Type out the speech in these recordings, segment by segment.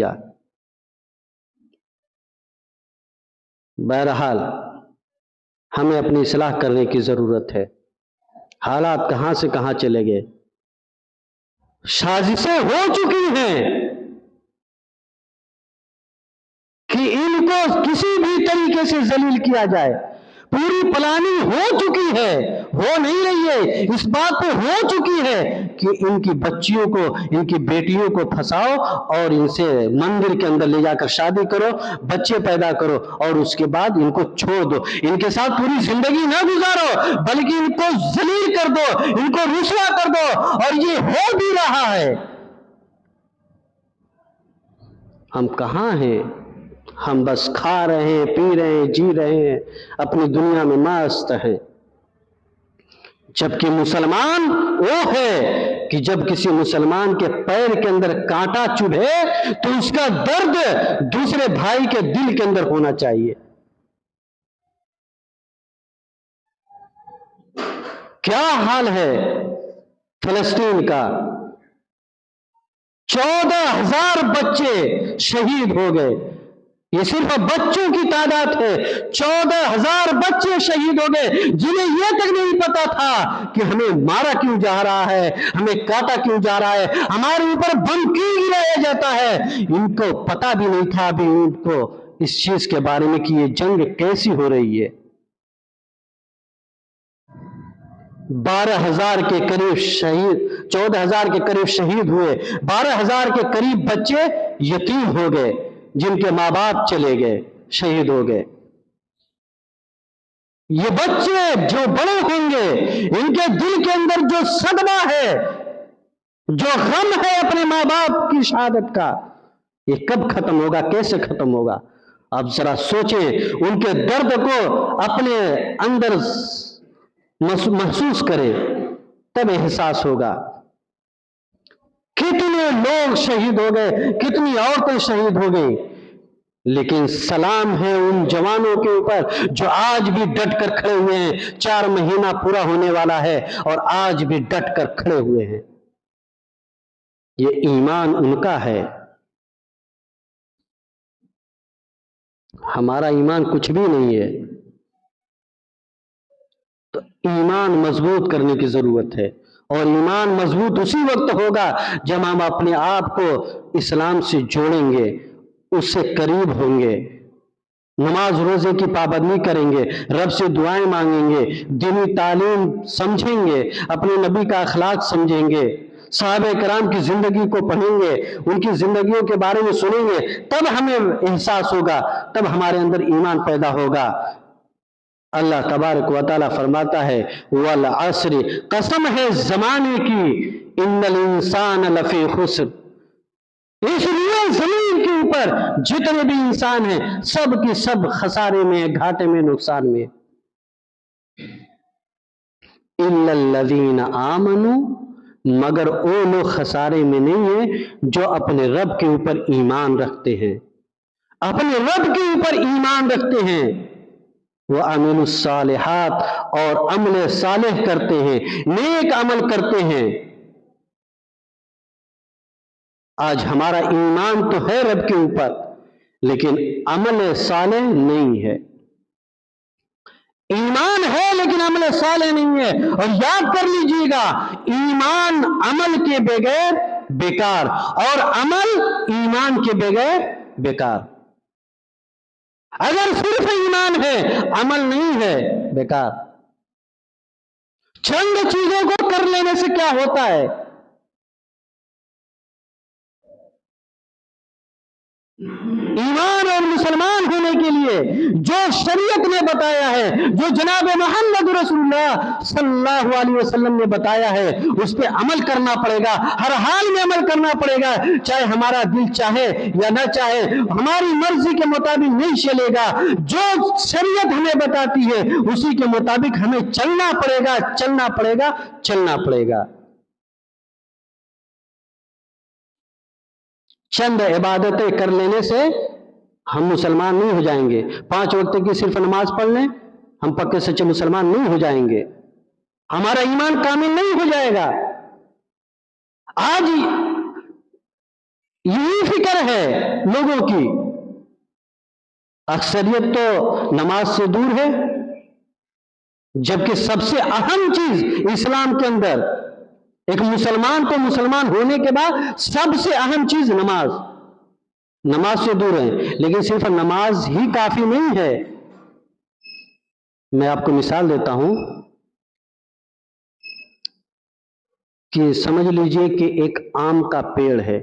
دیا۔ بہرحال ہمیں اپنی اصلاح کرنے کی ضرورت ہے۔ حالات کہاں سے کہاں چلے گئے، سازشیں ہو چکی ہیں کہ ان کو کسی بھی طریقے سے ذلیل کیا جائے، پوری پلاننگ ہو چکی ہے، ہو نہیں رہی ہے، اس بات پہ ہو چکی ہے کہ ان کی بچیوں کو، ان کی بیٹیوں کو پھنساؤ اور ان سے مندر کے اندر لے جا کر شادی کرو، بچے پیدا کرو اور اس کے بعد ان کو چھوڑ دو، ان کے ساتھ پوری زندگی نہ گزارو بلکہ ان کو ذلیل کر دو، ان کو رسوا کر دو، اور یہ ہو بھی رہا ہے۔ ہم کہاں ہیں؟ ہم بس کھا رہے ہیں، پی رہے ہیں، جی رہے ہیں، اپنی دنیا میں مست ہیں، جبکہ مسلمان وہ ہے کہ جب کسی مسلمان کے پیر کے اندر کانٹا چبھے تو اس کا درد دوسرے بھائی کے دل کے اندر ہونا چاہیے۔ کیا حال ہے فلسطین کا؟ 14,000 بچے شہید ہو گئے، یہ صرف بچوں کی تعداد ہے، 14,000 بچے شہید ہو گئے جنہیں یہ تک نہیں پتا تھا کہ ہمیں مارا کیوں جا رہا ہے، ہمیں کاٹا کیوں جا رہا ہے، ہمارے اوپر بم کیوں گرایا جاتا ہے۔ ان کو پتا بھی نہیں تھا ابھی ان کو اس چیز کے بارے میں کہ یہ جنگ کیسی ہو رہی ہے۔ 12,000 کے قریب شہید، 14,000 کے قریب شہید ہوئے، 12,000 کے قریب بچے یتیم ہو گئے جن کے ماں باپ چلے گئے، شہید ہو گئے۔ یہ بچے جو بڑے ہوں گے ان کے دل کے اندر جو صدمہ ہے، جو غم ہے اپنے ماں باپ کی شہادت کا، یہ کب ختم ہوگا، کیسے ختم ہوگا؟ آپ ذرا سوچیں، ان کے درد کو اپنے اندر محسوس کریں، تب احساس ہوگا۔ کتنے لوگ شہید ہو گئے، کتنی عورتیں شہید ہو گئی، لیکن سلام ہے ان جوانوں کے اوپر جو آج بھی ڈٹ کر کھڑے ہوئے ہیں۔ 4 مہینہ پورا ہونے والا ہے اور آج بھی ڈٹ کر کھڑے ہوئے ہیں۔ یہ ایمان ان کا ہے، ہمارا ایمان کچھ بھی نہیں ہے۔ تو ایمان مضبوط کرنے کی ضرورت ہے، اور ایمان مضبوط اسی وقت ہوگا جب ہم اپنے آپ کو اسلام سے جوڑیں گے، اس سے قریب ہوں گے، نماز روزے کی پابندی کریں گے، رب سے دعائیں مانگیں گے، دینی تعلیم سمجھیں گے، اپنے نبی کا اخلاق سمجھیں گے، صحابہ کرام کی زندگی کو پڑھیں گے، ان کی زندگیوں کے بارے میں سنیں گے، تب ہمیں احساس ہوگا، تب ہمارے اندر ایمان پیدا ہوگا۔ اللہ تبارک و تعالیٰ فرماتا ہے والعصر، قسم ہے زمانے کی، ان الانسان لفی خسر، اس لیے زمین کے اوپر جتنے بھی انسان ہیں سب کی سب خسارے میں، گھاٹے میں، نقصان میں۔ الا الذین آمنوا، مگر وہ لوگ خسارے میں نہیں ہیں جو اپنے رب کے اوپر ایمان رکھتے ہیں، اپنے رب کے اوپر ایمان رکھتے ہیں، وَعَمِلُوا الصَّالِحَاتِ، اور عمل صالح کرتے ہیں، نیک عمل کرتے ہیں۔ آج ہمارا ایمان تو ہے رب کے اوپر، لیکن عمل صالح نہیں ہے۔ ایمان ہے لیکن عمل صالح نہیں ہے، اور یاد کر لیجئے گا، ایمان عمل کے بغیر بیکار، اور عمل ایمان کے بغیر بیکار۔ اگر صرف ایمان ہے، عمل نہیں ہے، بیکار۔ چند چیزوں کو کر لینے سے کیا ہوتا ہے؟ ایمان اور مسلمان ہونے کے لیے جو شریعت نے بتایا ہے، جو جناب محمد رسول اللہ صلی اللہ علیہ وسلم نے بتایا ہے، اس پہ عمل کرنا پڑے گا، ہر حال میں عمل کرنا پڑے گا، چاہے ہمارا دل چاہے یا نہ چاہے، ہماری مرضی کے مطابق نہیں چلے گا۔ جو شریعت ہمیں بتاتی ہے اسی کے مطابق ہمیں چلنا پڑے گا، چلنا پڑے گا، چلنا پڑے گا۔ چند عبادتیں کر لینے سے ہم مسلمان نہیں ہو جائیں گے۔ 5 وقت کی صرف نماز پڑھ لیں، ہم پکے سچے مسلمان نہیں ہو جائیں گے، ہمارا ایمان کامل نہیں ہو جائے گا۔ آج یہی فکر ہے लोगों की, अक्सरियत तो नमाज से दूर है, जबकि सबसे अहम चीज इस्लाम के अंदर एक मुसलमान को मुसलमान होने के बाद सबसे अहम चीज नमाज, नमाज से दूर है। लेकिन सिर्फ नमाज ही काफी नहीं है। मैं आपको मिसाल देता हूं कि समझ लीजिए कि एक आम का पेड़ है।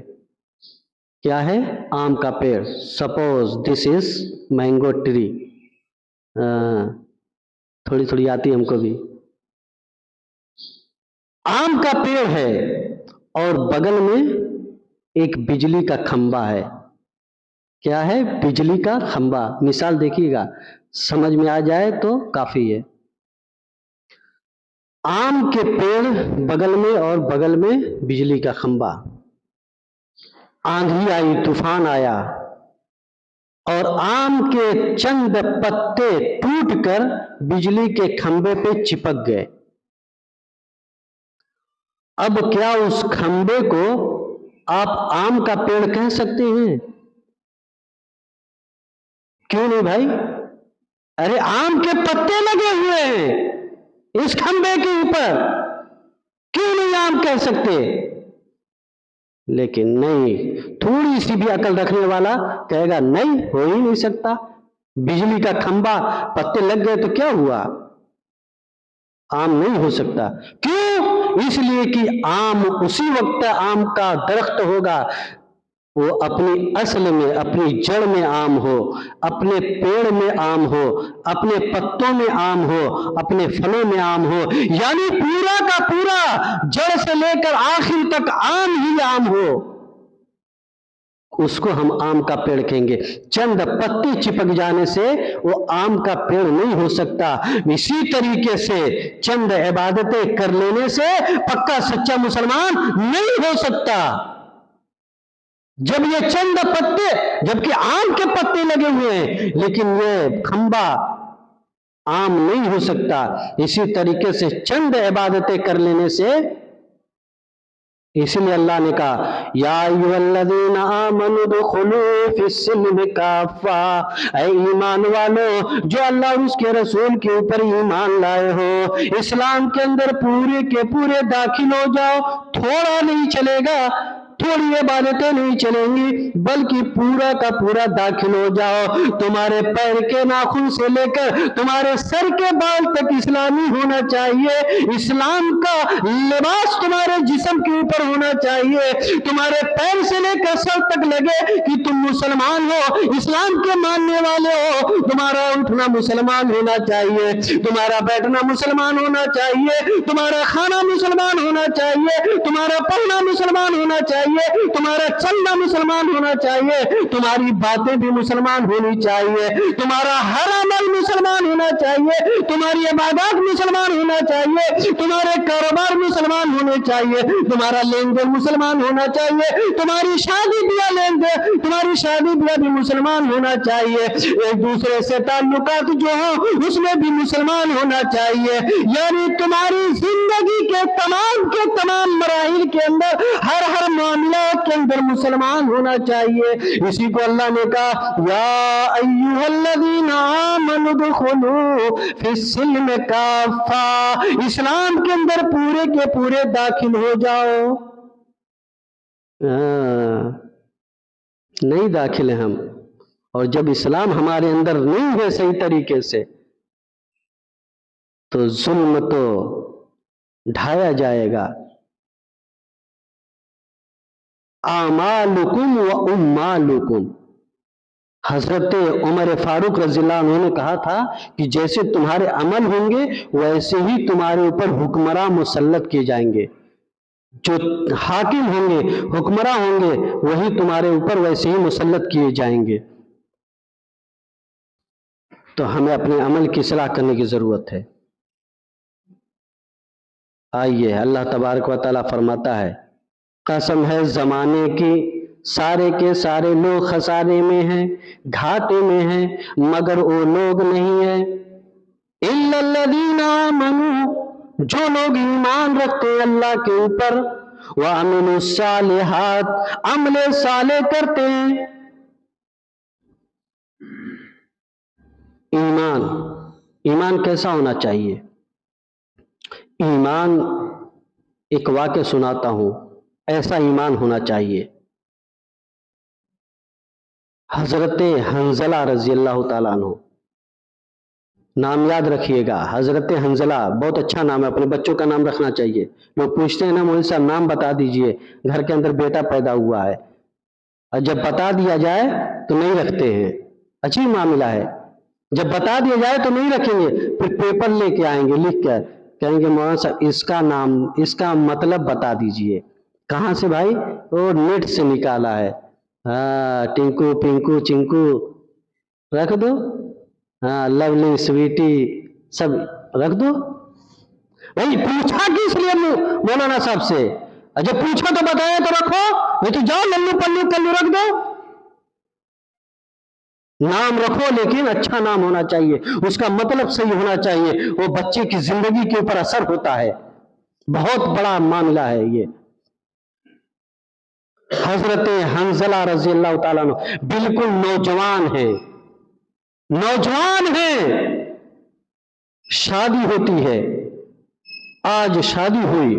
क्या है? आम का पेड़। Suppose this is mango tree. थोड़ी थोड़ी आती हमको भी। आम का पेड़ है और बगल में एक बिजली का खंबा है। क्या है? बिजली का खंबा। मिसाल देखिएगा, समझ में आ जाए तो काफी है। आम के पेड़ बगल में और बगल में बिजली का खंबा। आंधी आई, तूफान आया और आम के चंद पत्ते टूटकर बिजली के खंबे पे चिपक गए। अब क्या उस खंबे को आप आम का पेड़ कह सकते हैं? क्यों नहीं भाई? अरे आम के पत्ते लगे हुए हैं इस खंबे के ऊपर, क्यों नहीं आम कह सकते? लेकिन नहीं, थोड़ी सी भी अकल रखने वाला कहेगा नहीं, हो ही नहीं सकता। बिजली का खंबा, पत्ते लग गए तो क्या हुआ? आम नहीं हो सकता। क्यों? इसलिए कि आम उसी वक्त आम का दरख्त होगा वो अपनी असल में, अपनी जड़ में आम हो, अपने पेड़ में आम हो, अपने पत्तों में आम हो, अपने फलों में आम हो, यानी पूरा का पूरा जड़ से लेकर आखिर तक आम ही आम हो, उसको हम आम का पेड़ कहेंगे। चंद पत्ते चिपक जाने से वो आम का पेड़ नहीं हो सकता। इसी तरीके से चंद इबादतें कर लेने से पक्का सच्चा मुसलमान नहीं हो सकता। जब ये चंद पत्ते, जबकि आम के पत्ते लगे हुए हैं, लेकिन ये खंबा आम नहीं हो सकता। इसी तरीके से चंद इबादतें कर लेने से, इसलिए अल्लाह ने कहा या अय्युहल्लज़ीना आमनू दुखुलू फिस्सिल्म काफ़ा, ऐ ईमान वालो जो अल्लाह और उसके रसूल के ऊपर ईमान लाए हो, इस्लाम के अंदर पूरे के पूरे दाखिल हो जाओ। थोड़ा नहीं चलेगा, थोड़ी इबादतें नहीं चलेंगी, बल्कि पूरा का पूरा दाखिल हो जाओ। तुम्हारे पैर के नाखून से लेकर तुम्हारे सर के बाल तक इस्लामी होना चाहिए। इस्लाम का लिबास तुम्हारे जिस्म के ऊपर होना चाहिए। तुम्हारे पैर से लेकर सर तक लगे कि तुम मुसलमान हो, इस्लाम के मानने वाले हो। तुम्हारा उठना मुसलमान होना चाहिए, तुम्हारा बैठना मुसलमान होना चाहिए, तुम्हारा खाना मुसलमान होना चाहिए, तुम्हारा पढ़ना मुसलमान होना चाहिए, तुम्हारा चलना मुसलमान होना चाहिए, तुम्हारी बातें भी मुसलमान होनी चाहिए, तुम्हारा हर अमल मुसलमान होना चाहिए, तुम्हारी इबादत मुसलमान होना चाहिए, तुम्हारे कारोबार मुसलमान होने चाहिए, तुम्हारा लेन देन मुसलमान होना चाहिए, तुम्हारी शादी ब्याह लेन देन, तुम्हारी शादी ब्याह भी मुसलमान होना चाहिए, एक दूसरे से ताल्लुकात जो हो उसमें भी मुसलमान होना चाहिए। यानी तुम्हारी जिंदगी के तमाम मराहिल के अंदर हर मामला के अंदर मुसलमान होना चाहिए। इसी को अल्लाह ने कहा या अय्युहल्लज़ीना आमनू दुखुलू फिस्सिल्म काफ़ा, इस्लाम के अंदर पूरे के पूरे दाखिल हो जाओ। नहीं दाखिल है हम, और जब इस्लाम हमारे अंदर नहीं है सही तरीके से, तो जुल्म तो ढाया जाएगा। आमालुकुम व उम्मालुकुम, हजरत उमर फारूक रज़ियल्लाहु अन्हु ने कहा था कि जैसे तुम्हारे अमल होंगे वैसे ही तुम्हारे ऊपर हुक्मरान मुसल्लत किए जाएंगे। जो हाकिम होंगे, हुक्मरान होंगे, वही तुम्हारे ऊपर वैसे ही मुसल्लत किए जाएंगे। तो हमें अपने अमल की इस्लाह करने की जरूरत है। आइए, अल्लाह तबारक व तआला फरमाता है, कसम है जमाने की सारे के सारे लोग खसारे में हैं, घाटे में हैं, मगर वो लोग नहीं है इल्लल्लज़ीना आमनू, जो लोग ईमान रखते हैं अल्लाह के ऊपर, व अमिलुस्सालिहात, अमले साले करते हैं, ईमान, ईमान कैसा होना चाहिए? ईमान, एक वाक्य सुनाता हूं, ऐसा ईमान होना चाहिए। हजरत हंजला रजी अल्लाह ताला अन्हु, नाम याद रखिएगा, हजरत हंजला, बहुत अच्छा नाम है, अपने बच्चों का नाम रखना चाहिए। लोग पूछते हैं ना मौलवी साहब नाम बता दीजिए, घर के अंदर बेटा पैदा हुआ है, और जब बता दिया जाए तो नहीं रखते हैं, अच्छी मामला है। जब बता दिया जाए तो नहीं रखेंगे, फिर पेपर लेके आएंगे लिख कर, कहेंगे मौलाना साहब इसका नाम, इसका मतलब बता दीजिए। कहाँ से भाई? वो नेट से निकाला है। हाँ, टिंकू पिंकू चिंकू रख दो, हाँ लवली स्वीटी सब रख दो। भाई पूछा किस लिए मौलाना साहब से? जब पूछा तो बताया तो रखो, नहीं तो जाओ लल्लू पल्लू कल्लू रख दो। नाम रखो लेकिन अच्छा नाम होना चाहिए, उसका मतलब सही होना चाहिए, वो बच्चे की जिंदगी के ऊपर असर होता है। बहुत बड़ा मामला है ये। हजरत हंजला रजी अल्लाह ताला अन्हु बिल्कुल नौजवान है, नौजवान है, शादी होती है। आज शादी हुई,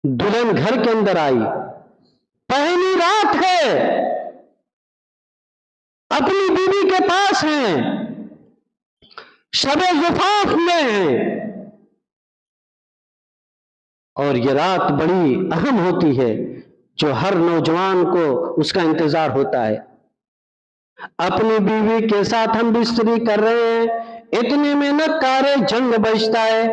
दुल्हन घर के अंदर आई, पहली रात है, अपनी बीवी के पास है, शबे ज़ुफ़ाफ़ में है, और ये रात बड़ी अहम होती है जो हर नौजवान को उसका इंतजार होता है। अपनी बीवी के साथ हम बिस्तरी कर रहे हैं, इतने में नक्कारे जंग बजता है,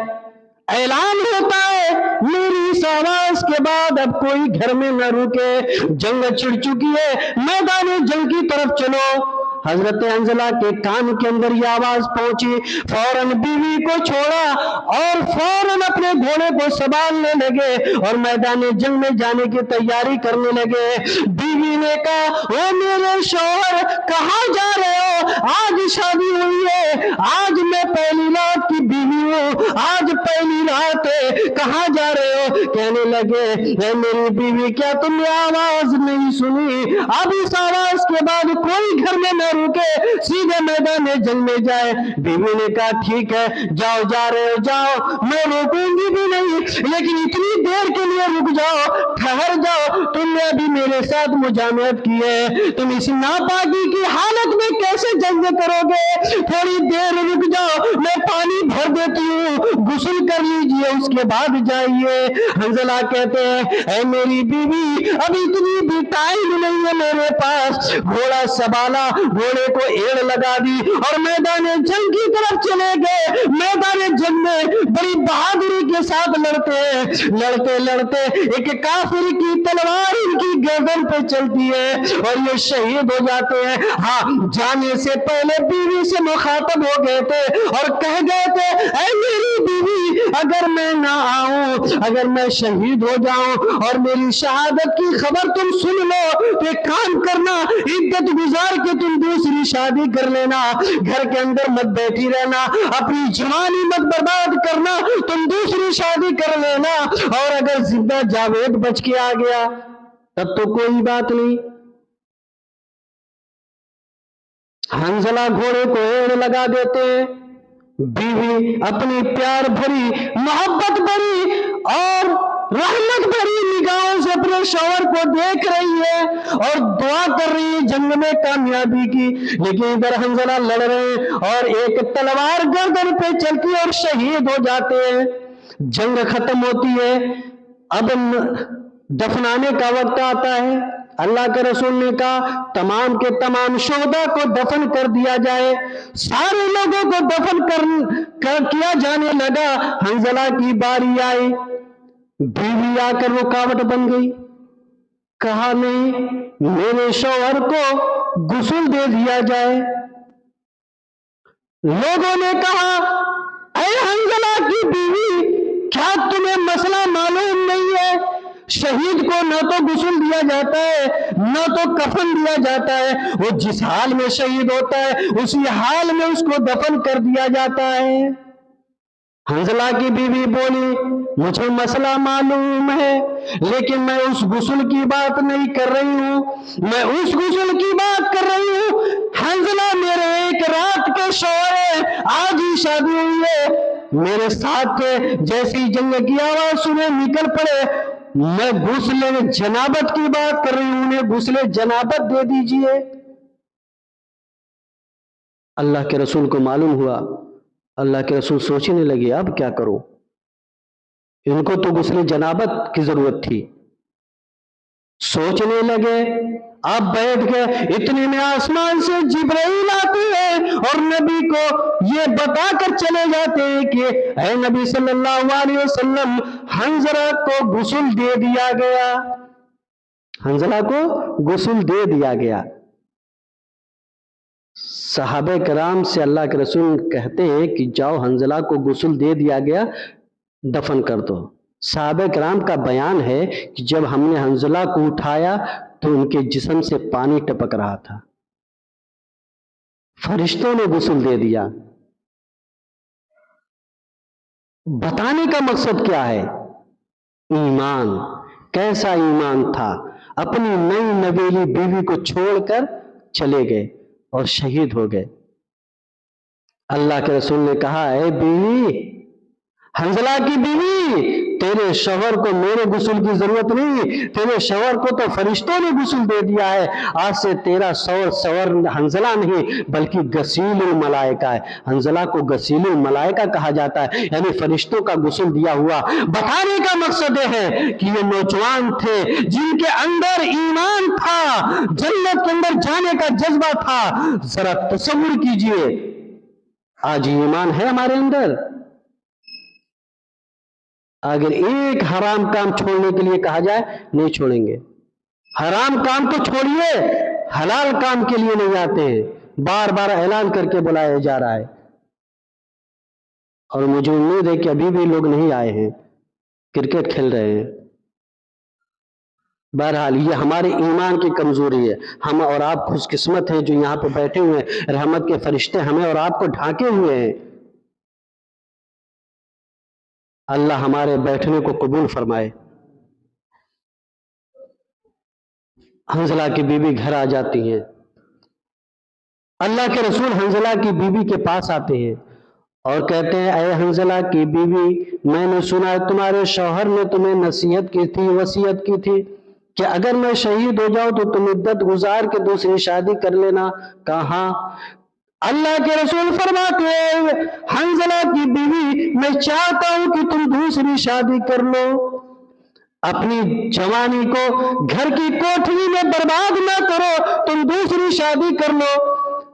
ऐलान होता है मेरी इस आवाज के बाद अब कोई घर में न रुके, जंग छिड़ चुकी है, मैदान जंग की तरफ चलो। हजरत हंजला के कान के अंदर ये आवाज पहुंची, फौरन बीवी को छोड़ा और फौरन अपने घोड़े को संभालने लगे और मैदान जंग में जाने की तैयारी करने लगे। बीवी ने कहा, ओ मेरे शौहर कहाँ जा रहे हो? आज शादी हुई है, आज मैं पहली रात की बीवी हूँ, आज पहली रात है, कहाँ जा रहे हो? कहने लगे, मेरी बीवी क्या तुमने आवाज नहीं सुनी? अब इस आवाज के बाद कोई घर में न रुके, सीधे मैदान जंग में जाए। बीवी ने कहा ठीक है, जाओ, जा रहे हो जाओ, मैं रोकूंगी भी नहीं, लेकिन इतनी देर के लिए रुक जाओ, ठहर जाओ, तुमने अभी मेरे साथ मुजामत की है, तुम इस नापाकी की हालत में कैसे जंग करोगे? थोड़ी देर रुक जाओ, मैं पानी भर देती हूँ, गुस्ल कर लीजिए, उसके बाद जाइए। हंजला कहते हैं, ऐ मेरी बीवी अभी इतनी भी टाइम नहीं है मेरे पास। घोड़ा संभाला, घोड़े को एड़ लगा दी और मैदान जंग की तरफ चले गए। मैदान जंग में बड़ी बहादुरी के साथ लड़ते हैं, लड़ते लड़ते एक काफिर की तलवार इनकी गर्दन पे चलती है और ये शहीद हो जाते हैं। हाँ, जाने से पहले बीवी से मुखातब हो गए थे और कह गए थे, ऐ मेरी बीवी अगर मैं ना आऊं, अगर मैं शहीद हो जाऊं और मेरी शहादत की खबर तुम सुन लो तो एक काम करना, इद्दत गुजार के तुम दूसरी शादी कर लेना, घर के अंदर मत बैठी रहना, अपनी जवानी मत बर्बाद करना, तुम दूसरी शादी कर लेना, और अगर जिंदा जावेद बच के आ गया तब तो कोई बात नहीं। हंजला घोड़े को एड़ लगा देते हैं, बीवी अपनी प्यार भरी, मोहब्बत भरी और रहमत भरी निगाहों से अपने शौहर को देख रही है और दुआ कर रही है जंग में कामयाबी की। लेकिन इधर हंजला लड़ रहे हैं और एक तलवार गर्दन पे चलती है और शहीद हो जाते हैं। जंग खत्म होती है, अब दफनाने का वक्त आता है। अल्लाह के रसूल ने कहा तमाम के तमाम शोहदा को दफन कर दिया जाए। सारे लोगों को दफन कर किया जाने लगा। हंजला की बारी आई, बीवी आकर रुकावट बन गई। कहा नहीं, मेरे शौहर को गुस्ल दे दिया जाए। लोगों ने कहा, ऐ हंजला की बीवी, क्या तुम्हें मसला मालूम नहीं है? शहीद को न तो गुस्ल दिया जाता है, न तो कफन दिया जाता है, वो जिस हाल में शहीद होता है उसी हाल में उसको दफन कर दिया जाता है। हंजला की बीवी बोली, मुझे मसला मालूम है, लेकिन मैं उस गुस्ल की बात नहीं कर रही हूं, मैं उस गुस्ल की बात कर रही हूं। हंजला मेरे एक रात آج ہی شادی ہوئی ہے، میرے ساتھ تھے، جیسی جنگ کی آواز سنے نکل پڑے۔ میں غسل جنابت کی بات کر رہی ہوں، انہیں غسل جنابت دے دیجئے۔ اللہ کے رسول کو معلوم ہوا، اللہ کے رسول سوچنے لگے اب کیا کروں، ان کو تو غسل جنابت کی ضرورت تھی۔ سوچنے لگے، اب بیٹھ گئے، اتنے میں آسمان سے جبرائیل آتے ہیں اور نبی کو یہ بتا کر چلے جاتے ہیں کہ اے نبی صلی اللہ علیہ وسلم، حنظلہ کو غسل دے دیا گیا، حنظلہ کو غسل دے دیا گیا۔ صحابہ کرام سے اللہ کے رسول کہتے ہیں کہ جاؤ حنظلہ کو غسل دے دیا گیا، دفن کر دو۔ صحابہ کرام کا بیان ہے کہ جب ہم نے حنظلہ کو اٹھایا تو ان کے جسم سے پانی ٹپک رہا تھا، فرشتوں نے غسل دے دیا۔ بتانے کا مقصد کیا ہے؟ ایمان، کیسا ایمان تھا، اپنی نئی نویلی بیوی کو چھوڑ کر چلے گئے اور شہید ہو گئے۔ اللہ کے رسول نے کہا اے بیوی، حنظلہ کی بیوی، تیرے شوہر کو میرے غسل کی ضرورت نہیں، تیرے شوہر کو تو فرشتوں نے غسل دے دیا ہے، آج سے تیرا شوہر حنظلہ نہیں بلکہ غسیل الملائکہ ہے۔ حنظلہ کو غسیل الملائکہ کہا جاتا ہے، یعنی فرشتوں کا غسل دیا ہوا۔ بتانے کا مقصد یہ ہے کہ یہ نوجوان تھے جن کے اندر ایمان تھا، جنت کے اندر جانے کا جذبہ تھا۔ ذرا تصور کیجئے، آج ایمان ہے ہمارے اندر؟ اگر ایک حرام کام چھوڑنے کے لیے کہا جائے نہیں چھوڑیں گے۔ حرام کام تو چھوڑیے، حلال کام کے لیے نہیں آتے ہیں، بار بار اعلان کر کے بلایا جا رہا ہے، اور مجھے امید ہے کہ ابھی بھی لوگ نہیں آئے ہیں، کرکٹ کھیل رہے ہیں۔ بہرحال یہ ہمارے ایمان کی کمزوری ہے۔ ہم اور آپ خوش قسمت ہیں جو یہاں پہ بیٹھے ہوئے ہیں، رحمت کے فرشتے ہمیں اور آپ کو ڈھانکے ہوئے ہیں۔ اللہ ہمارے بیٹھنے کو قبول فرمائے۔ حنظلہ کی بیوی گھر آ جاتی ہیں، اللہ کے رسول حنظلہ کی بیوی کے پاس آتے ہیں اور کہتے ہیں اے حنظلہ کی بیوی، میں نے سنا تمہارے شوہر نے تمہیں نصیحت کی تھی، وصیت کی تھی کہ اگر میں شہید ہو جاؤں تو تم عدت گزار کے دوسری شادی کر لینا۔ کہاں؟ اللہ کے رسول فرماتے ہیں حنظلہ کی بیوی، میں چاہتا ہوں کہ تم دوسری شادی کر لو، اپنی جوانی کو گھر کی کوٹھی میں برباد نہ کرو، تم دوسری شادی کر لو۔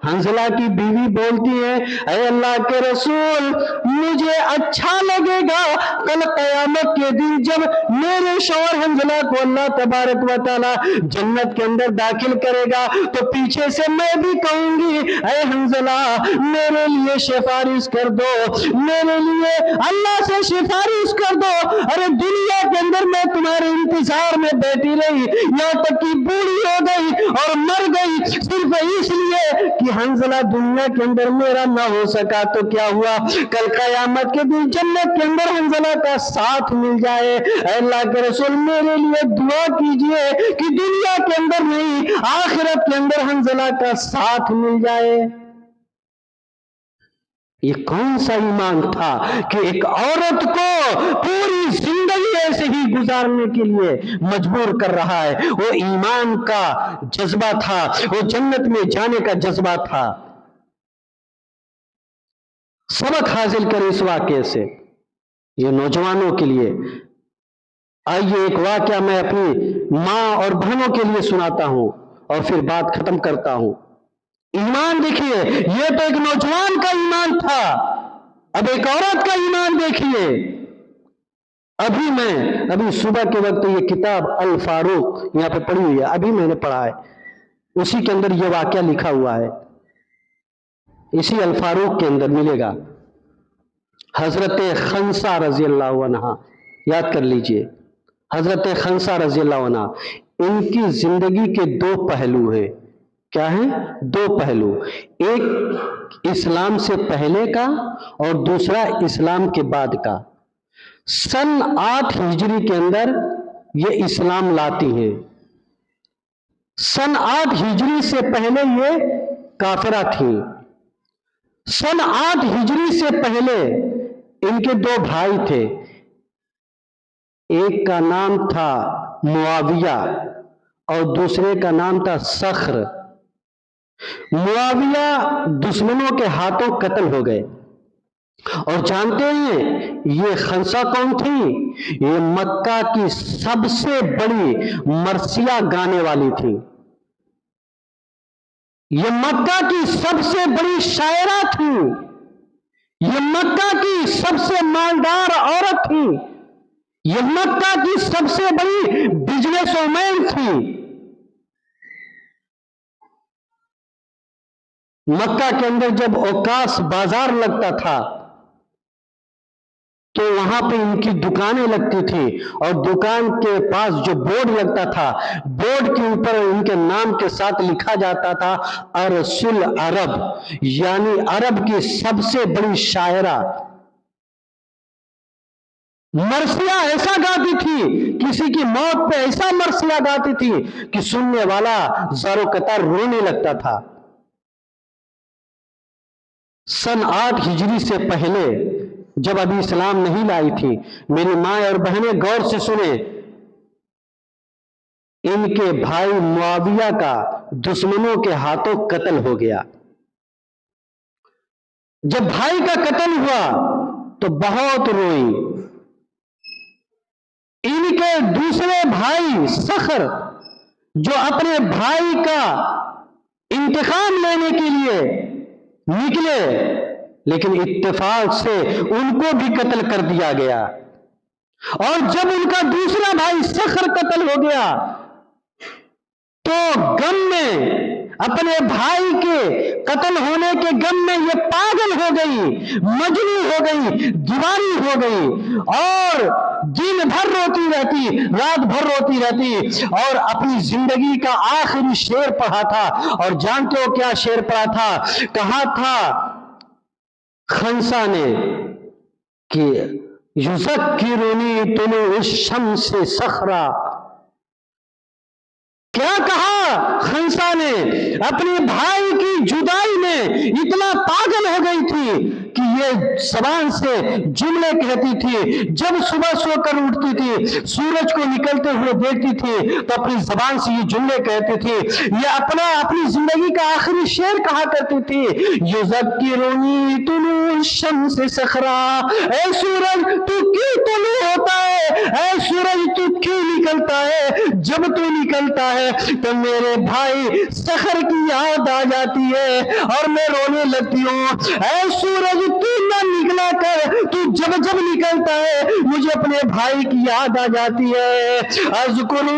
حنظلہ کی بیوی بولتی ہے اے اللہ کے رسول، مجھے اچھا لگے گا کل قیامت کے دن جب میرے شوہر حنظلہ کو اللہ تبارک و تعالی جنت کے اندر داخل کرے گا تو پیچھے سے میں بھی کہوں گی اے حنظلہ میرے لیے سفارش کر دو، میرے لیے اللہ سے سفارش کر دو۔ ارے دنیا کے اندر میں تمہارے انتظار میں بیٹھی رہی، یہاں تک کہ بوڑھی ہو گئی اور مر گئی صرف اس لیے کہ حنظلہ دنیا کے اندر میرا نہ ہو سکا، تو کیا ہوا کل قیامت کے دن جنت کے اندر حنظلہ کا ساتھ مل جائے۔ اے اللہ کے رسول میرے لیے دعا کیجئے کہ دنیا کے اندر نہیں آخرت کے اندر حنظلہ کا ساتھ مل جائے۔ یہ کون سا ایمان تھا کہ ایک عورت کو پوری زندگی ایسے ہی گزارنے کے لیے مجبور کر رہا ہے؟ وہ ایمان کا جذبہ تھا، وہ جنت میں جانے کا جذبہ تھا۔ سبق حاصل کریں اس واقعے سے، یہ نوجوانوں کے لیے۔ آئیے ایک واقعہ میں اپنی ماں اور بہنوں کے لیے سناتا ہوں اور پھر بات ختم کرتا ہوں۔ ایمان دیکھیے، یہ تو ایک نوجوان کا ایمان تھا، اب ایک عورت کا ایمان دیکھیے۔ ابھی صبح کے وقت یہ کتاب الفاروق یہاں پہ پڑھی ہوئی ہے، ابھی میں نے پڑھا ہے، اسی کے اندر یہ واقعہ لکھا ہوا ہے، اسی الفاروق کے اندر ملے گا۔ حضرت خنسہ رضی اللہ عنہ یاد کر لیجئے، حضرت خنسہ رضی اللہ عنہ، ان کی زندگی کے دو پہلو ہیں۔ کیا ہیں؟ دو پہلو، ایک اسلام سے پہلے کا اور دوسرا اسلام کے بعد کا۔ سن 8 ہجری کے اندر یہ اسلام لاتی ہیں، سن 8 ہجری سے پہلے یہ کافرہ تھیں، सन 8 हिजरी से पहले इनके 2 भाई थे। एक का नाम था मुआविया और दूसरे का नाम था सख्र। मुआविया दुश्मनों के हाथों कत्ल हो गए। और जानते हैं ये खंसा कौन थी? ये मक्का की सबसे बड़ी मरसिया गाने वाली थी। ये मक्का की सबसे बड़ी शायरा थी। ये मक्का की सबसे मालदार औरत थी। ये मक्का की सबसे बड़ी बिजनेसवुमैन थी। मक्का के अंदर जब औकास बाजार लगता था तो वहां पे इनकी दुकानें लगती थी, और दुकान के पास जो बोर्ड लगता था, बोर्ड के ऊपर इनके नाम के साथ लिखा जाता था अरसुल अरब, यानी अरब की सबसे बड़ी शायरा। मरसिया ऐसा गाती थी, किसी की मौत पे ऐसा मरसिया गाती थी कि सुनने वाला ज़ारो कतार रोने लगता था। सन 8 हिजरी से पहले जब अभी इस्लाम नहीं लाई थी, मेरी माँ और बहनें गौर से सुने, इनके भाई मुआविया का दुश्मनों के हाथों कत्ल हो गया। जब भाई का कत्ल हुआ तो बहुत रोई। इनके दूसरे भाई सखर जो अपने भाई का इंतकाम लेने के लिए निकले, लेकिन इत्तेफाक से उनको भी कत्ल कर दिया गया। और जब उनका दूसरा भाई सखर कत्ल हो गया तो गम में, अपने भाई के कत्ल होने के गम में ये पागल हो गई, मजनू हो गई, दीवानी हो गई, और दिन भर रोती रहती, रात भर रोती रहती, और अपनी जिंदगी का आखिरी शेर पढ़ा था। और जानते हो क्या शेर पढ़ा था? कहा था खंसा ने कि युज़क्किरुनी तुलू शम्स सखरा। क्या कहा खंसा ने? अपने भाई की जुदाई में इतना पागल हो गई थी कि ये ज़बान से जुमले कहती थी। जब सुबह सोकर उठती थी, सूरज को निकलते हुए देखती थी, तो अपनी ज़बान से ये जुमले कहती थी। ये अपनी जिंदगी का आखिरी शेर कहा करती थी, युज़क्किरुनी तुलू शम्स सखरा। ऐ सूरज तू क्यों तुलू होता है? ऐ सूरज तू क्यों निकलता है? जब तू निकलता है तो मेरे भाई सखर की याद आ जाती है और मैं रोने लगती हूँ। ऐ सूरज तू न निकला कर, तू जब जब निकलता है मुझे अपने भाई की याद आ जाती है। अज़कुरू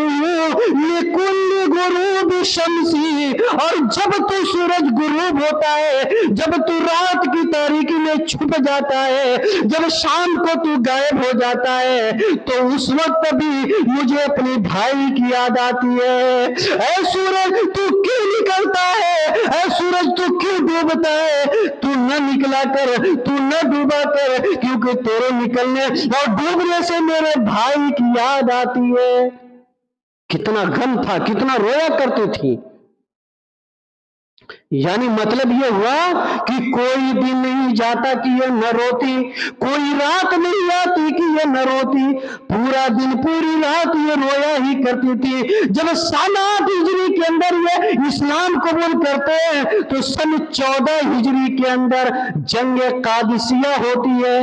लिकुल्ली गुरूब शम्सी, और जब तू सूरज गुरूब होता है, जब तू रात की तारीकी में छुप जाता है, जब शाम को तू गायब हो जाता है, तो उस वक्त भी मुझे अपने भाई की याद आती है। ऐ सूरज तू क्यों निकलता है? ऐ सूरज तू क्यों डूबता है? तू न निकला कर, तू न डूबा कर, क्योंकि तेरे निकलने और डूबने से मेरे भाई की याद आती है। कितना गम था, कितना रोया करती थी। यानी मतलब ये हुआ कि कोई दिन नहीं जाता कि ये न रोती, कोई रात नहीं आती कि ये न रोती, पूरा दिन पूरी रात ये रोया ही करती थी। जब सन 8 हिजरी के अंदर ये इस्लाम कबूल करते हैं तो सन 14 हिजरी के अंदर जंग कादिसिया होती है।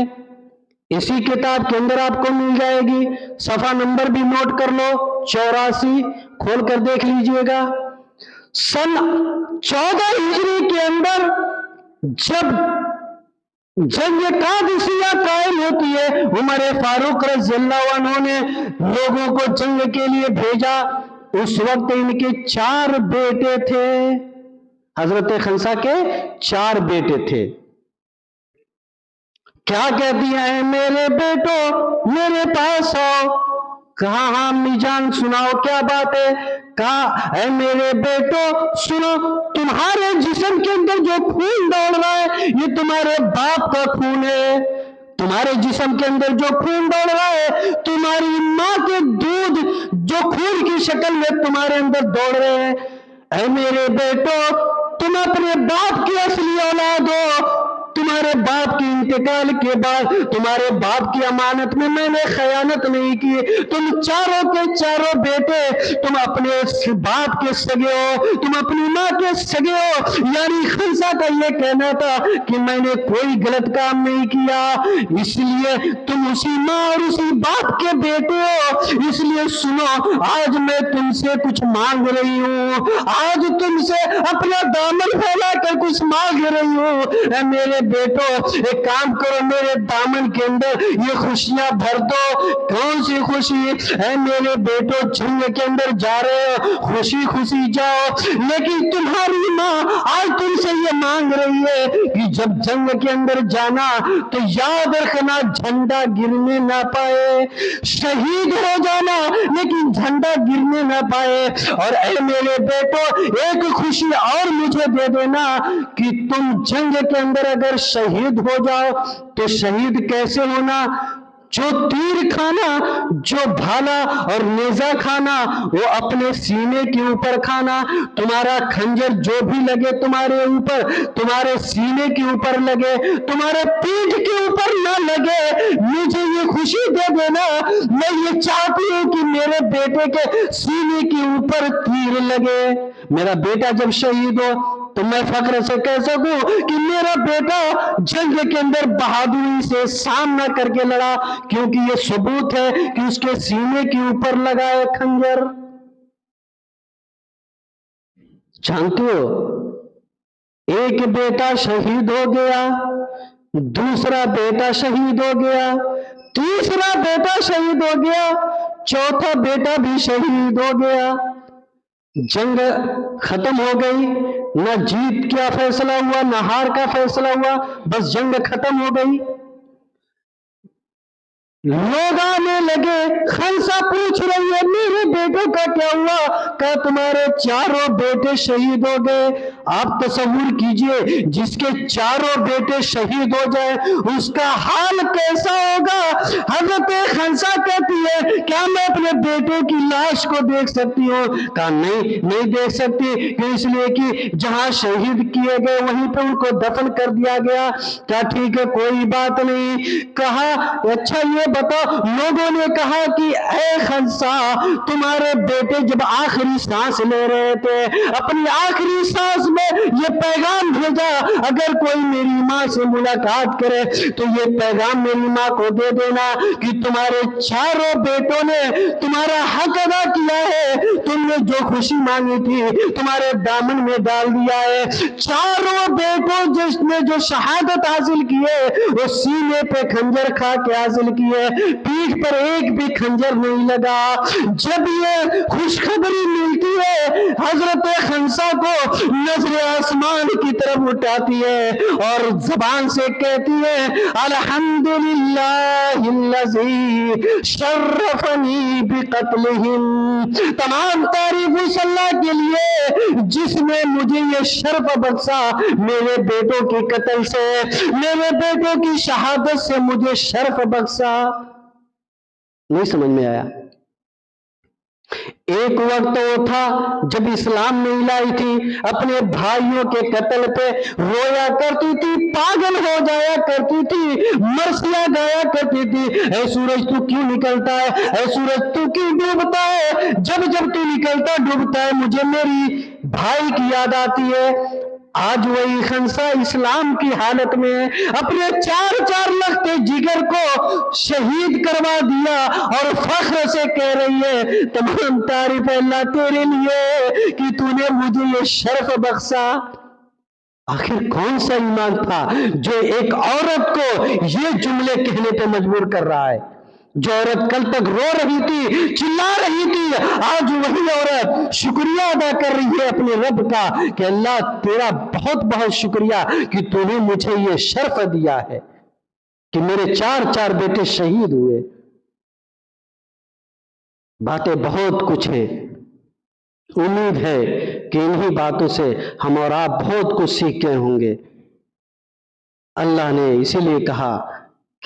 इसी किताब के अंदर आपको मिल जाएगी, सफा नंबर भी नोट कर लो, 84, खोल कर देख लीजिएगा। सन 14 हिजरी के अंदर जब जंग कादिसिया कायम होती है, उमर फारूक रज़ियल्लाहु अन्हु ने लोगों को जंग के लिए भेजा। उस वक्त इनके 4 बेटे थे, हजरत खंसा के 4 बेटे थे। क्या कहती है? मेरे बेटो मेरे पास आओ। कहा हाँ अम्मी जान सुनाओ क्या बात है? कहा है मेरे बेटो सुनो, तुम्हारे जिस्म के अंदर जो खून दौड़ रहा है ये तुम्हारे बाप का खून है। तुम्हारे जिस्म के अंदर जो खून दौड़ रहा है, तुम्हारी माँ के दूध जो खून की शक्ल में तुम्हारे अंदर दौड़ रहे हैं। ऐ मेरे बेटो तुम अपने बाप की असली औलाद हो, तुम्हारे बाप के इंतकाल के बाद तुम्हारे बाप की अमानत में मैंने खयानत नहीं की। तुम चारों के चारों बेटे, तुम अपने बाप के सगे हो, तुम अपनी माँ के सगे हो। यानी खंसा का ये कहना था कि मैंने कोई गलत काम नहीं किया, इसलिए तुम उसी माँ और उसी बाप के बेटे हो। इसलिए सुनो, आज मैं तुमसे कुछ मांग रही हूँ, आज तुमसे अपना दामन फैला कर कुछ मांग रही हूँ। मेरे बेटो, एक काम करो, मेरे दामन के अंदर ये खुशियां भर दो। कौन सी खुशी है मेरे बेटो? जंग के अंदर जा रहे हो, खुशी खुशी जाओ, लेकिन तुम्हारी माँ आज तुमसे ये मांग रही है कि जब जंग के अंदर जाना तो याद रखना झंडा गिरने ना पाए, शहीद हो जाना लेकिन झंडा गिरने ना पाए। और ऐ मेरे बेटो, एक खुशी और मुझे दे देना कि तुम जंग के अंदर अगर शहीद हो जाओ तो शहीद कैसे होना? जो तीर खाना, जो भाला और नेजा खाना, वो अपने सीने के ऊपर खाना। तुम्हारा खंजर जो भी लगे तुम्हारे ऊपर, तुम्हारे सीने के ऊपर लगे, तुम्हारे पीठ के ऊपर ना लगे। मुझे ये खुशी दे देना, मैं ये चाहती हूँ कि मेरे बेटे के सीने के ऊपर तीर लगे। मेरा बेटा जब शहीद हो तो मैं फख्र से कह सकूं कि मेरा बेटा जंग के अंदर बहादुरी से सामना करके लड़ा, क्योंकि ये सबूत है कि उसके सीने के ऊपर लगा है खंजर। जानते हो, एक बेटा शहीद हो गया, दूसरा बेटा शहीद हो गया, तीसरा बेटा शहीद हो गया, चौथा बेटा भी शहीद हो गया। जंग खत्म हो गई, ना जीत का फैसला हुआ, ना हार का फैसला हुआ, बस जंग खत्म हो गई। लोग आने लगे, खंसा पूछ रही है मेरे बेटों का क्या हुआ? क्या तुम्हारे चारों बेटे शहीद हो गए? आप तसव्वुर कीजिए, जिसके चारों बेटे शहीद हो जाए उसका हाल कैसा होगा। हजरत खंसा कहती है क्या मैं अपने बेटों की लाश को देख सकती हूँ? कहा नहीं, नहीं देख सकती, क्यों? इसलिए कि जहां शहीद किए गए वहीं पे उनको दफन कर दिया गया। क्या ठीक है, कोई बात नहीं। कहा अच्छा ये बताओ, लोगों ने कहा कि ऐ खंसा, तुम्हारे बेटे जब आखिरी सांस ले रहे थे, अपनी आखिरी सांस में ये पैगाम भेजा, अगर कोई मेरी माँ से मुलाकात करे तो ये पैगाम मेरी माँ को दे देना कि तुम्हारे चारों बेटों ने तुम्हारा हक अदा किया है, तुमने जो खुशी मांगी थी तुम्हारे दामन में डाल दिया है। चारों बेटों जिसने जो शहादत हासिल की है वो सीने पे खंजर खा के हासिल की है, पीठ पर एक भी खंजर नहीं लगा। जब ये खुशखबरी मिलती है, हजरत खंसा को नजर आसमान की तरफ उठाती है और जबान से कहती है अल्हम्दुलिल्लाहिल्लज़ी शर्रफनी बिक़त्लिहिम। तमाम तारीफ उस अल्लाह के लिए जिसने मुझे ये शर्फ बख्शा मेरे बेटों के कत्ल से, मेरे बेटों की शहादत से मुझे शर्फ बख्शा। नहीं समझ में आया? एक वक्त वो था जब इस्लाम नहीं लाई थी, अपने भाइयों के कत्ल पे रोया करती थी, पागल हो जाया करती थी, मरसिया गाया करती थी, ऐ सूरज तू क्यों निकलता है, ऐ सूरज तू क्यों डूबता है? जब जब तू निकलता डूबता है मुझे मेरी भाई की याद आती है। आज वही खंसा इस्लाम की हालत में अपने 4 लखते जिगर को शहीद करवा दिया और फख्र से कह रही है तमाम तारीफ अल्लाह तेरे लिए कि तूने मुझे ये शर्फ बख्शा। आखिर कौन सा ईमान था जो एक औरत को ये जुमले कहने पे मजबूर कर रहा है? जो औरत कल तक रो रही थी, चिल्ला रही थी, आज वही औरत शुक्रिया अदा कर रही है अपने रब का कि अल्लाह तेरा बहुत बहुत शुक्रिया कि तूने मुझे ये शर्फ दिया है कि मेरे 4 बेटे शहीद हुए। बातें बहुत कुछ है, उम्मीद है कि इन्हीं बातों से हम और आप बहुत कुछ सीख गए होंगे। अल्लाह ने इसीलिए कहा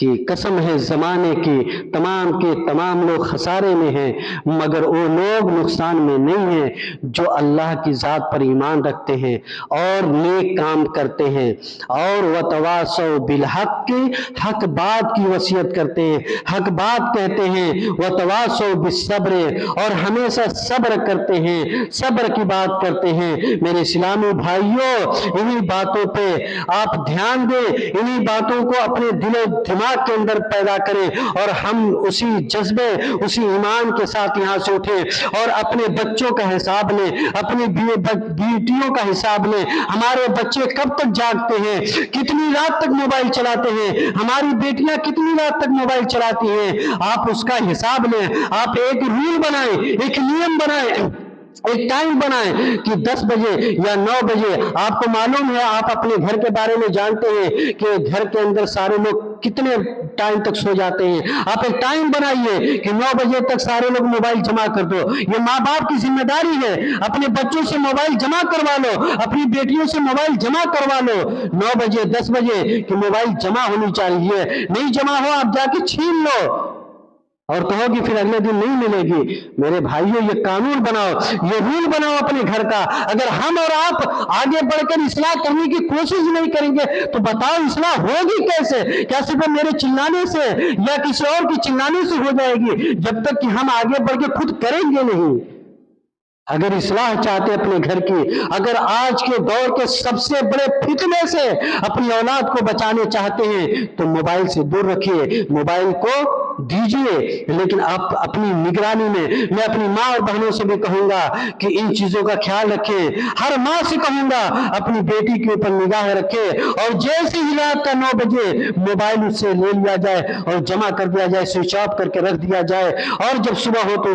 کہ قسم ہے زمانے کی تمام کے تمام لوگ خسارے میں ہیں، مگر وہ لوگ نقصان میں نہیں ہیں جو اللہ کی ذات پر ایمان رکھتے ہیں اور نیک کام کرتے ہیں اور وتواصوا بالحق کی حق بات کی وصیت کرتے ہیں، حق بات کہتے ہیں، وتواصوا بالصبر اور ہمیشہ صبر کرتے ہیں، صبر کی بات کرتے ہیں۔ میرے اسلامی بھائیوں، انہی باتوں پہ آپ دھیان دیں، انہی باتوں کو اپنے دل و دماغ کے اندر پیدا کریں اور ہم اسی جذبے اسی ایمان کے ساتھ یہاں سے اٹھیں اور اپنے بچوں کا حساب لیں، اپنی بیٹیوں کا حساب لیں۔ ہمارے بچے کب تک جاگتے ہیں، کتنی رات تک موبائل چلاتے ہیں، ہماری بیٹیاں کتنی رات تک موبائل چلاتی ہیں، آپ اس کا حساب لیں۔ آپ ایک رول بنائیں، ایک نیم بنائیں، ایک ٹائم بنائیں کہ 10 بجے یا 9 بجے۔ آپ کو معلوم ہے، آپ اپنے گھر کے بارے میں جانتے ہیں کہ گھر کے اندر سارے لوگ کتنے ٹائم تک سو جاتے ہیں۔ آپ ایک ٹائم بنائیے کہ 9 بجے تک سارے لوگ موبائل جمع کر دو۔ یہ ماں باپ کی ذمہ داری ہے، اپنے بچوں سے موبائل جمع کروا لو، اپنی بیٹیوں سے موبائل جمع کروا لو۔ 9 بجے 10 بجے کہ موبائل جمع ہونی چاہیے، نہیں جمع ہو آپ جا کے چھین لو اور کہو کہ پھر اگلے دن نہیں ملے گی۔ میرے بھائیوں، یہ قانون بناؤ، یہ رول بناؤ اپنے گھر کا۔ اگر ہم اور آپ آگے بڑھ کر اصلاح کرنے کی کوشش نہیں کریں گے تو بتاؤ اصلاح ہوگی کیسے؟ کیا صرف میرے چلانے سے یا کسی اور کی چلانے سے ہو جائے گی؟ جب تک کہ ہم آگے بڑھ کے خود کریں گے نہیں۔ اگر اصلاح چاہتے اپنے گھر کی، اگر آج کے دور کے سب سے بڑے فتنے سے اپنی اولاد کو بچانے چاہتے ہیں تو موبائل سے دور رکھیے، موبائل کو دیجئے، لیکن آپ اپنی نگرانی میں اپنی ماں اور بہنوں سے بھی کہوں گا کہ ان چیزوں کا خیال رکھیں۔ ہر ماں سے کہوں گا اپنی بیٹی کے اوپر نگاہ رکھے اور جیسے ہی رات کا 9 بجے موبائل اس سے لے لیا جائے اور جمع کر دیا جائے، سوئچ آف کر کے رکھ دیا جائے اور جب صبح ہو تو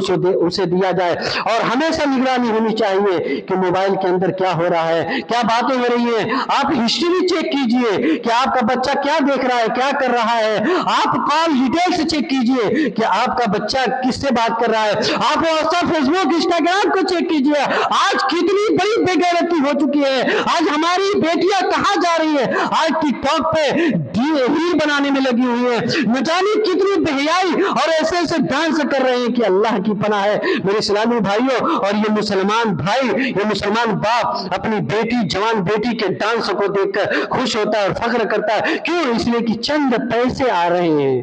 اسے دیا جائے۔ اور ہمیشہ نگرانی ہونی چاہیے کہ موبائل کے اندر کیا ہو رہا ہے، کیا باتیں ہو رہی ہیں۔ آپ ہسٹری چیک کیجئے کہ آپ کا بچہ کیا دیکھ رہا ہے، کیا کر رہا ہے۔ آپ کال ڈیٹیل سے چیک کیجئے کہ آپ کا بچہ کس سے بات کر رہا ہے۔ آپ واٹس ایپ، فیس بک، انسٹاگرام کو چیک کیجئے۔ آج کتنی بڑی بے غیرتی ہو چکی ہے، آج ہماری بیٹیاں کہاں جا رہی ہیں، آج ٹک ٹاک پہ ریل بنانے میں لگی ہوئی ہیں، نہ جانے کتنی بے حیائی اور ایسے ایسے ڈانس کر رہے ہیں کہ اللہ کی پناہ ہے۔ میرے اسلامی بھائیوں، اور یہ مسلمان بھائی، یہ مسلمان باپ اپنی بیٹی، جوان بیٹی کے ڈانس کو دیکھ کر خوش ہوتا ہے اور فخر کرتا ہے۔ کیوں؟ اس لیے کہ چند پیسے آ رہے ہیں۔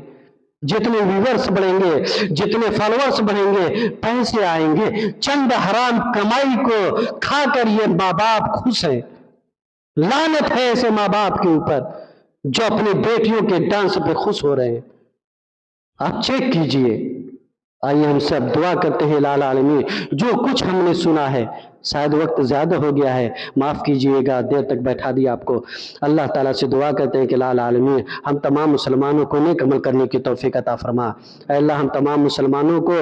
جتنے ویورز بڑھیں گے، جتنے فالوورز بڑھیں گے، پیسے آئیں گے۔ چند حرام کمائی کو کھا کر یہ ماں باپ خوش ہیں۔ لعنت ہے ایسے ماں باپ کے اوپر جو اپنی بیٹیوں کے ڈانس پہ خوش ہو رہے ہیں۔ آپ چیک کیجئے۔ آئیے ہم سب دعا کرتے ہیں الہ العالمین، جو کچھ ہم نے سنا ہے، شاید وقت زیادہ ہو گیا ہے، معاف کیجئے گا، دیر تک بیٹھا دیا آپ کو۔ اللہ تعالیٰ سے دعا کرتے ہیں کہ الہ العالمین ہم تمام مسلمانوں کو نیک عمل کرنے کی توفیق عطا فرما۔ اے اللہ، ہم تمام مسلمانوں کو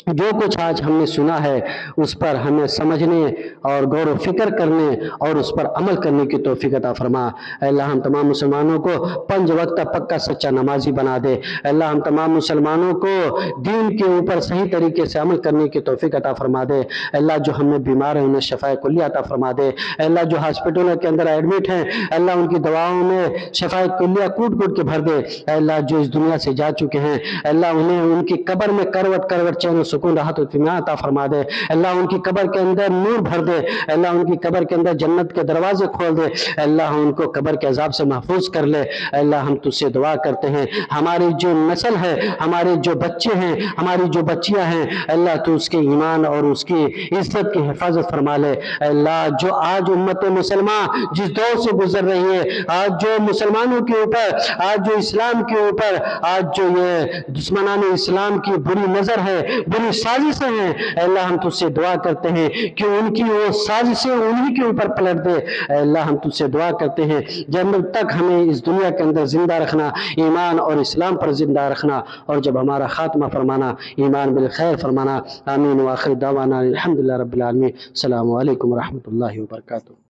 جو کچھ آج ہم نے سنا ہے اس پر ہمیں سمجھنے اور غور و فکر کرنے اور اس پر عمل کرنے کی توفیق عطا فرما۔ اے اللہ، ہم تمام مسلمانوں کو 5 وقت پکا سچا نمازی بنا دے۔ اے اللہ، ہم تمام مسلمانوں کو دین کے اوپر صحیح طریقے سے عمل کرنے کی توفیق عطا فرما دے۔ اے اللہ، جو ہم میں بیمار ہیں انہیں شفاء کلی عطا فرما دے۔ اے اللہ، جو ہاسپٹلوں کے اندر ایڈمٹ ہیں، اے اللہ ان کی دواؤں میں شفاء کلیہ کوٹ کوٹ کے بھر دے۔ اے اللہ، جو اس دنیا سے جا چکے ہیں، اے اللہ انہیں ان کی قبر میں کروٹ کروٹ چین و سکون راحت و اطمینان عطا فرما دے۔ اے اللہ ان کی قبر کے اندر نور بھر دے۔ اے اللہ ان کی قبر کے اندر جنت کے دروازے کھول دے۔ اے اللہ ان کو قبر کے عذاب سے محفوظ کر لے۔ اے اللہ، ہم تجھ سے دعا کرتے ہیں، ہماری جو نسل ہے، ہمارے جو بچے ہیں، ہماری جو بچیاں ہیں، اے اللہ تو اس کے ایمان اور اس کی عزت کی حفاظت فرما لے۔ اے اللہ، جو آج امت مسلمہ جس دور سے گزر رہی ہے، آج جو مسلمانوں کے اوپر، آج جو اسلام کے اوپر، آج جو یہ دشمنان اسلام کی بری نظر ہے، بری سازشیں ہیں، اے اللہ ہم تجھ سے دعا کرتے ہیں کہ ان کی وہ سازشیں انہی کے اوپر پلٹ دے۔ اے اللہ، ہم تجھ سے دعا کرتے ہیں جب تک ہمیں اس دنیا کے اندر زندہ رکھنا، ایمان اور اسلام پر زندہ رکھنا، اور جب ہمارا خاتمہ فرمانا، ایمان بالخیر فرمانا۔ آمین۔ وآخر دعوانا الحمدللہ رب العالمین۔ السلام علیکم ورحمۃ اللہ وبرکاتہ۔